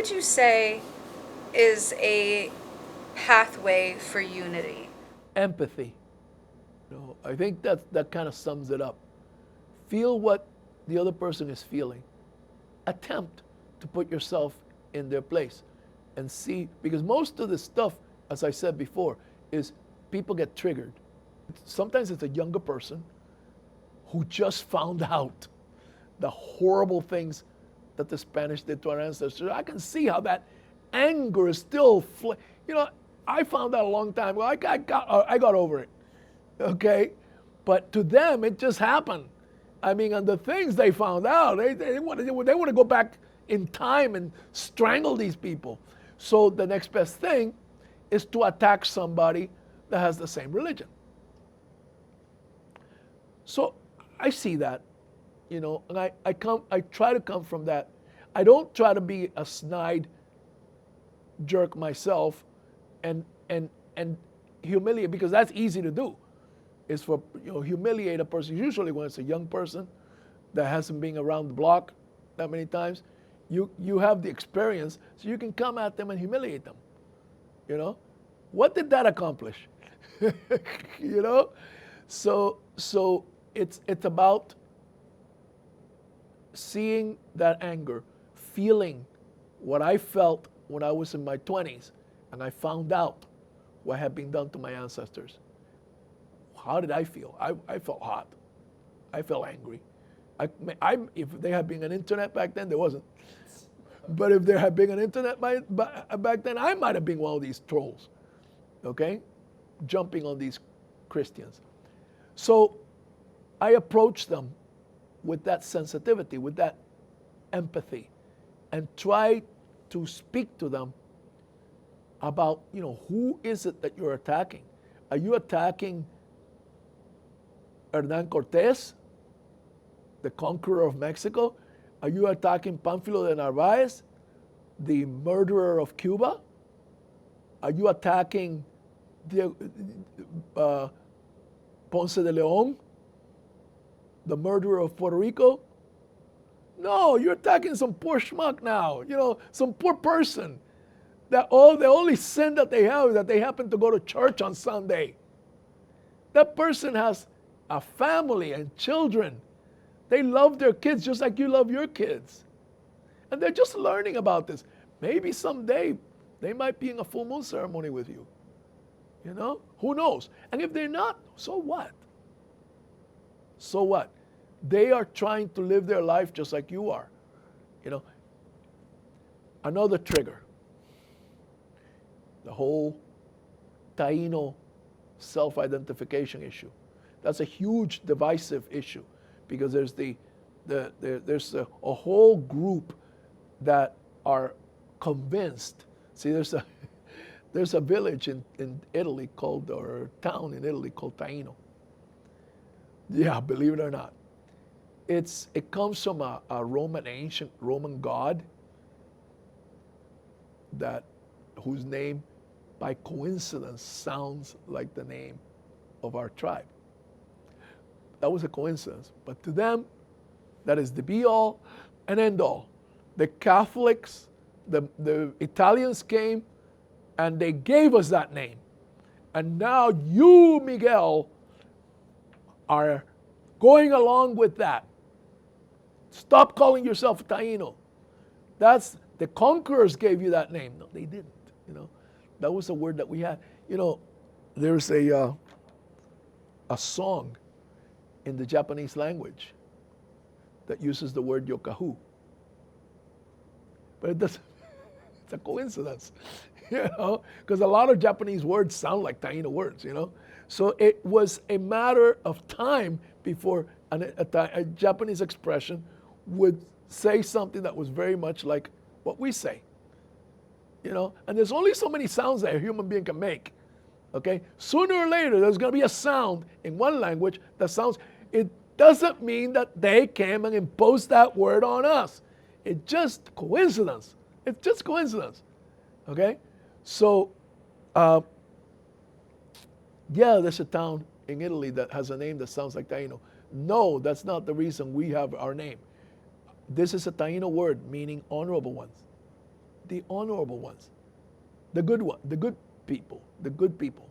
would you say is a pathway for unity? Empathy. I think that kind of sums it up. Feel what the other person is feeling. Attempt to put yourself in their place and see, because most of the stuff, as I said before, is people get triggered. Sometimes it's a younger person who just found out the horrible things that the Spanish did to our ancestors. I can see how that anger is still, I found out a long time ago. I got over it, okay? But to them, it just happened. I mean, and the things they found out, they want to go back in time and strangle these people. So the next best thing is to attack somebody that has the same religion. So I see that, and I try to come from that. I don't try to be a snide jerk myself and humiliate, because that's easy to do. Is for humiliate a person. Usually when it's a young person that hasn't been around the block that many times, you have the experience, so you can come at them and humiliate them. What did that accomplish? So it's about seeing that anger, feeling what I felt when I was in my 20s, and I found out what had been done to my ancestors. How did I feel? I felt hot. I felt angry. If there had been an internet back then, there wasn't. But if there had been an internet back then, I might have been one of these trolls, okay? Jumping on these Christians. So I approached them with that sensitivity, with that empathy, and try to speak to them about, who is it that you're attacking? Are you attacking Hernán Cortés, the conqueror of Mexico? Are you attacking Pánfilo de Narváez, the murderer of Cuba? Are you attacking Ponce de León, the murderer of Puerto Rico? No, you're attacking some poor schmuck now, some poor person that the only sin that they have is that they happen to go to church on Sunday. That person has a family and children. They love their kids just like you love your kids. And they're just learning about this. Maybe someday they might be in a full moon ceremony with you. Who knows? And if they're not, so what? So what? They are trying to live their life just like you are. Another trigger. The whole Taino self-identification issue. That's a huge divisive issue, because there's there's a whole group that are convinced. See, there's a village in Italy called, or a town in Italy called Taino. Yeah, believe it or not. It comes from a ancient Roman god whose name, by coincidence, sounds like the name of our tribe. That was a coincidence. But to them, that is the be-all and end-all. The Catholics, the Italians came, and they gave us that name. And now you, Miguel, are going along with that. Stop calling yourself a Taino. The conquerors gave you that name. No, they didn't. That was a word that we had. There's a song in the Japanese language that uses the word yokahu. But it doesn't, it's a coincidence, because a lot of Japanese words sound like Taino words, So it was a matter of time before a Japanese expression would say something that was very much like what we say, And there's only so many sounds that a human being can make, okay? Sooner or later, there's going to be a sound in one language that sounds. It doesn't mean that they came and imposed that word on us. It's just coincidence. It's just coincidence, okay? So, there's a town in Italy that has a name that sounds like Taino. No, that's not the reason we have our name. This is a Taino word meaning honorable ones. the honorable ones, the good one, the good people, the good people.